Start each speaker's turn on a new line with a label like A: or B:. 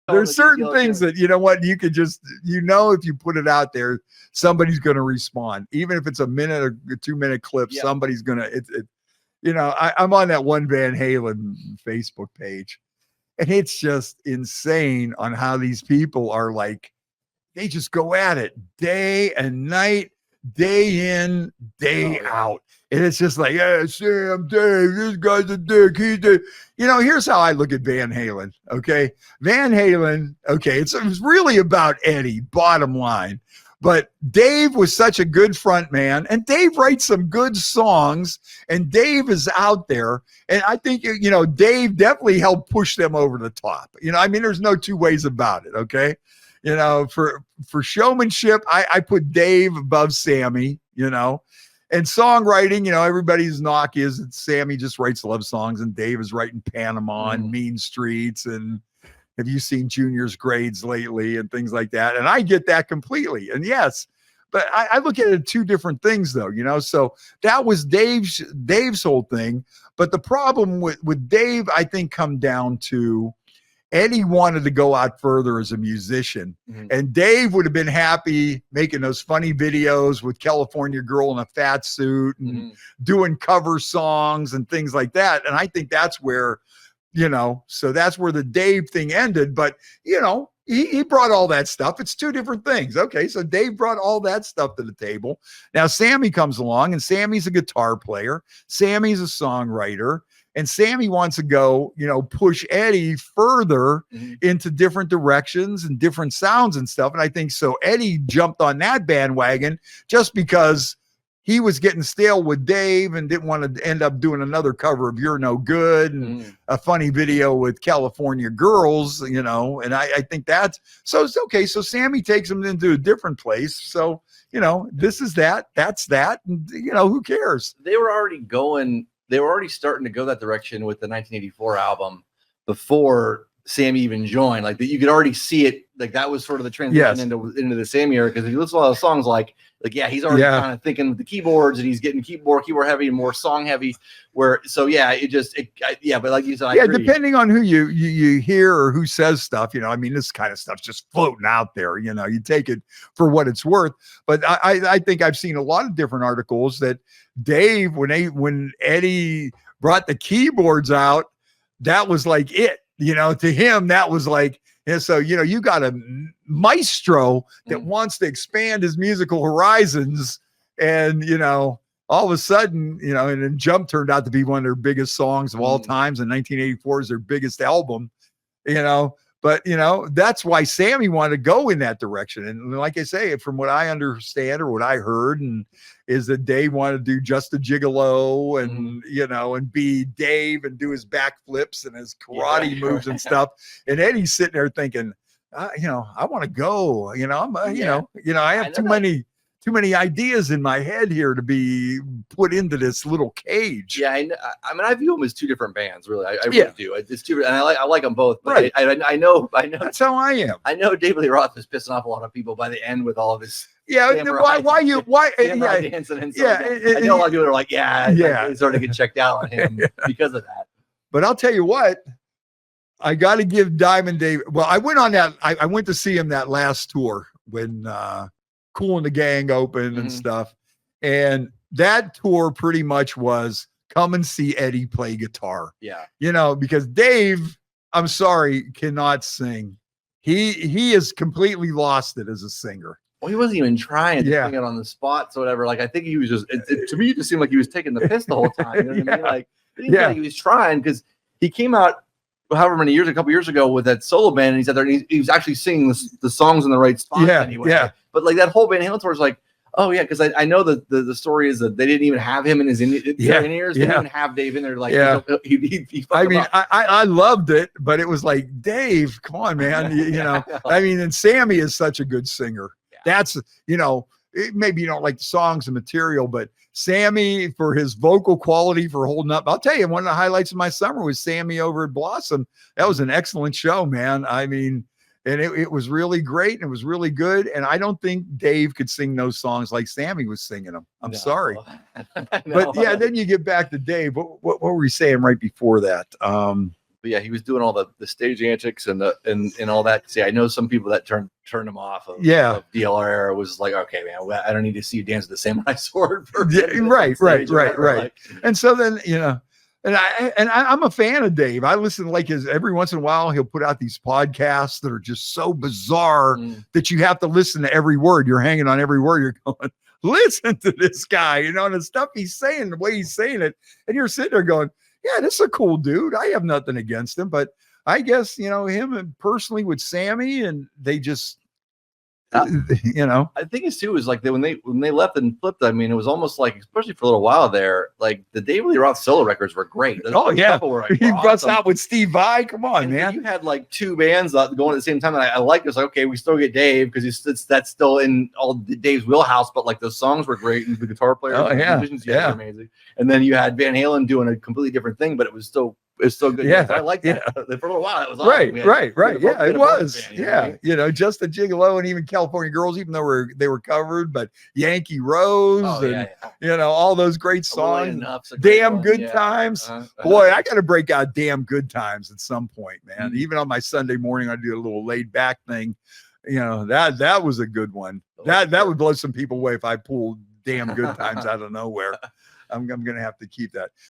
A: There's certain things that, you know what, you could just, if you put it out there, somebody's going to respond. Even if it's a minute or a 2-minute clip, somebody's going to, I'm on that one Van Halen Facebook page, and it's just insane on how these people are like, they just go at it day and night, day in, day out. And it's just like, yeah, Sam, Dave, this guy's a dick. He's a, here's how I look at Van Halen. Okay. Van Halen. Okay. It's really about Eddie, bottom line. But Dave was such a good front man, and Dave writes some good songs, and Dave is out there. And I think, Dave definitely helped push them over the top. There's no two ways about it. Okay. For showmanship, I put Dave above Sammy, and songwriting, everybody's knock is that Sammy just writes love songs and Dave is writing Panama and Mean Streets. And have you seen Junior's grades lately and things like that? And I get that completely. And yes, but I look at it two different things though, so that was Dave's whole thing. But the problem with Dave, I think, come down to Eddie wanted to go out further as a musician, and Dave would have been happy making those funny videos with California Girl in a fat suit and doing cover songs and things like that. And I think that's where, so that's where the Dave thing ended. But, he brought all that stuff. It's two different things. Okay. So Dave brought all that stuff to the table. Now Sammy comes along, and Sammy's a guitar player. Sammy's a songwriter. And Sammy wants to go, push Eddie further into different directions and different sounds and stuff. And I think so Eddie jumped on that bandwagon just because he was getting stale with Dave and didn't want to end up doing another cover of You're No Good and a funny video with California Girls, and I think that's, so it's okay. So Sammy takes him into a different place. So, this is that, that's that. And, who cares?
B: They were already starting to go that direction with the 1984 album before Sammy even joined. Like that, you could already see it. Like that was sort of the transition into the Sammy era. Because if you listen to a lot of songs, like he's already kind of thinking with the keyboards, and he's getting keyboard heavy and more song heavy. But like you said, I agree.
A: Depending on who you hear or who says stuff, this kind of stuff's just floating out there. You take it for what it's worth. But I think I've seen a lot of different articles that Dave, when Eddie brought the keyboards out, that was like it. To him, that was like, so, you got a maestro that wants to expand his musical horizons, and, all of a sudden, and then Jump turned out to be one of their biggest songs of all times, and 1984 is their biggest album, but, that's why Sammy wanted to go in that direction. And like I say, from what I understand or what I heard, and is that Dave wanted to do Just a Gigolo and, and be Dave and do his backflips and his karate moves and stuff. And Eddie's sitting there thinking, I want to go, I have too many ideas in my head here to be put into this little cage.
B: Yeah, I view them as two different bands, really. I really do. It's two, and I like them both. But right. I know.
A: That's how I am.
B: I know David Lee Roth is pissing off a lot of people by the end with all of his.
A: Yeah, why?
B: Dancing and stuff. I know a lot of people are like, it's starting to get checked out on him because of that.
A: But I'll tell you what, I got to give Diamond Dave. Well, I went on that. I went to see him that last tour when Kool and the Gang opened and stuff, and that tour pretty much was come and see Eddie play guitar.
B: Yeah,
A: because Dave, I'm sorry, cannot sing. He has completely lost it as a singer.
B: Well, he wasn't even trying to sing it on the spot, so whatever. Like, I think he was just, to me, it just seemed like he was taking the piss the whole time. You know what I mean? Like, I didn't feel like he was trying, because he came out however many years, a couple years ago, with that solo band, and he's out there, and he was actually singing the songs in the right spot anyway. Yeah. But like that whole Van Halen tour is like, oh yeah, because I know that the story is that they didn't even have him in his in-ears. They didn't even have Dave in there. Like, he
A: I loved it, but it was like, Dave, come on, man. And Sammy is such a good singer. That's, maybe you don't like the songs and material, but Sammy, for his vocal quality, for holding up. I'll tell you, one of the highlights of my summer was Sammy over at Blossom. That was an excellent show, man. And it was really great, and it was really good. And I don't think Dave could sing those songs like Sammy was singing them. I'm sorry. But yeah, then you get back to Dave. What were we saying right before that?
B: But yeah, he was doing all the stage antics and all that. See, I know some people that turned him off of DLR was like, okay, man, well, I don't need to see you dance with the Samurai Sword.
A: Right. And so then, and I'm a fan of Dave. I listen to like his every once in a while he'll put out these podcasts that are just so bizarre that you have to listen to every word. You're hanging on every word. You're going, listen to this guy, and the stuff he's saying, the way he's saying it, and you're sitting there going, yeah, this is a cool dude. I have nothing against him, but I guess him and personally with Sammy, and they just
B: I think it's too is like when they left and flipped. I mean, it was almost like, especially for a little while there, like the David Lee Roth solo records were great.
A: He busts out with Steve Vai. Come on, man.
B: You had like two bands going at the same time, and I like this. Like, okay, we still get Dave because that's still in all Dave's wheelhouse. But like those songs were great, and the guitar players, were amazing. And then you had Van Halen doing a completely different thing, but it was still good.
A: Yeah,
B: I like that. For a little while, it was
A: right.
B: Awesome.
A: Yeah, it was. Just the Gigolo and even California Girls, even though they were covered, but Yankee Rose all those great songs. Damn Good Times. Boy, I got to break out Damn Good Times at some point, man. Even on my Sunday morning, I do a little laid back thing. That was a good one. That would blow some people away if I pulled Damn Good Times out of nowhere. I'm going to have to keep that.